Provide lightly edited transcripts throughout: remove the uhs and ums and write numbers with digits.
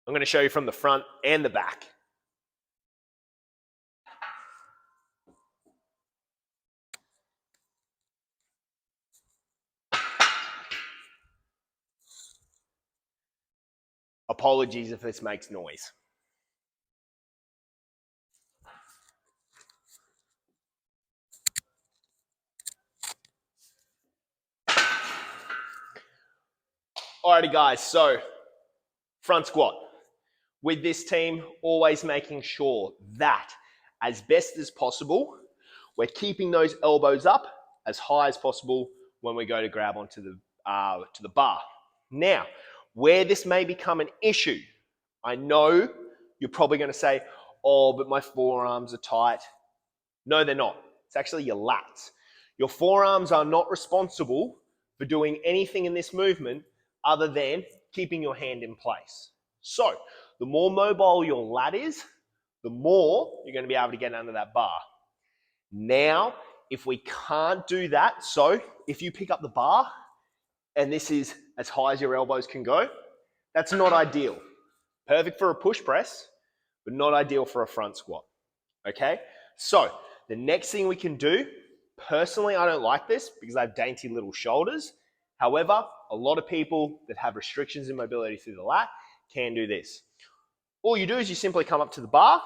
I'm going to show you from the front and the back. Apologies if this makes noise. Alrighty guys, so front squat. With this team, always making sure that as best as possible, we're keeping those elbows up as high as possible when we go to grab onto the bar. Now, where this may become an issue, I know you're probably going to say, oh, but my forearms are tight. No, they're not. It's actually your lats. Your forearms are not responsible for doing anything in this movement other than keeping your hand in place. So, the more mobile your lat is, the more you're going to be able to get under that bar. Now, if we can't do that, so if you pick up the bar and this is as high as your elbows can go, that's not ideal. Perfect for a push press, but not ideal for a front squat. Okay? So, the next thing we can do, personally, I don't like this because I have dainty little shoulders. However, a lot of people that have restrictions in mobility through the lat can do this. All you do is you simply come up to the bar.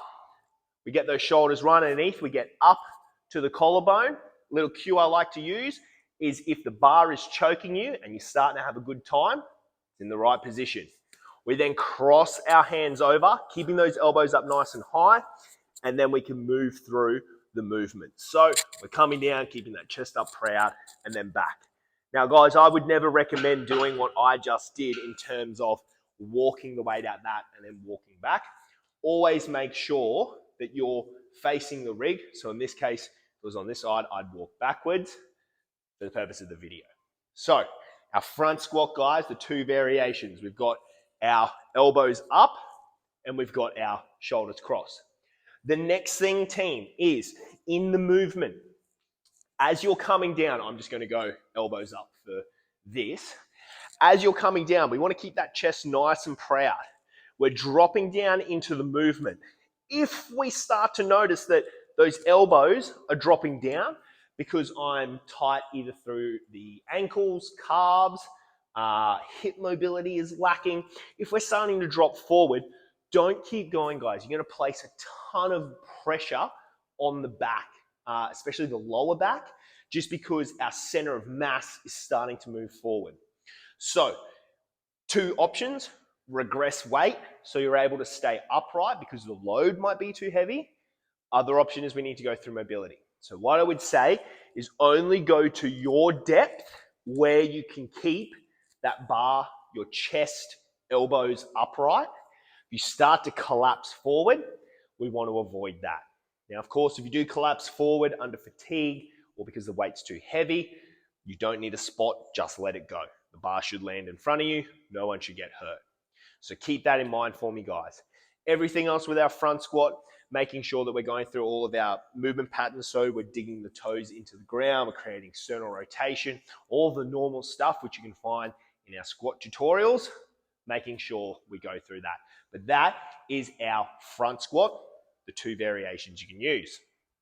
We get those shoulders right underneath. We get up to the collarbone. Little cue I like to use is if the bar is choking you and you're starting to have a good time, it's in the right position. We then cross our hands over, keeping those elbows up nice and high, and then we can move through the movement. So we're coming down, keeping that chest up proud, and then back. Now, guys, I would never recommend doing what I just did in terms of walking the weight out that and then walking back. Always make sure that you're facing the rig. So in this case, if it was on this side, I'd walk backwards for the purpose of the video. So our front squat, guys, the two variations. We've got our elbows up and we've got our shoulders crossed. The next thing, team, is in the movement. As you're coming down, I'm just going to go elbows up for this. As you're coming down, we want to keep that chest nice and proud. We're dropping down into the movement. If we start to notice that those elbows are dropping down because I'm tight either through the ankles, calves, hip mobility is lacking, if we're starting to drop forward, don't keep going, guys. You're going to place a ton of pressure on the back, especially the lower back, just because our center of mass is starting to move forward. So, two options: regress weight, so you're able to stay upright because the load might be too heavy. Other option is we need to go through mobility. So what I would say is only go to your depth where you can keep that bar, your chest, elbows upright. If you start to collapse forward, we want to avoid that. Now, of course, if you do collapse forward under fatigue or because the weight's too heavy, you don't need a spot, just let it go. The bar should land in front of you. No one should get hurt. So keep that in mind for me, guys. Everything else with our front squat, making sure that we're going through all of our movement patterns. So we're digging the toes into the ground, we're creating sternal rotation, all the normal stuff which you can find in our squat tutorials, making sure we go through that. But that is our front squat, the two variations you can use.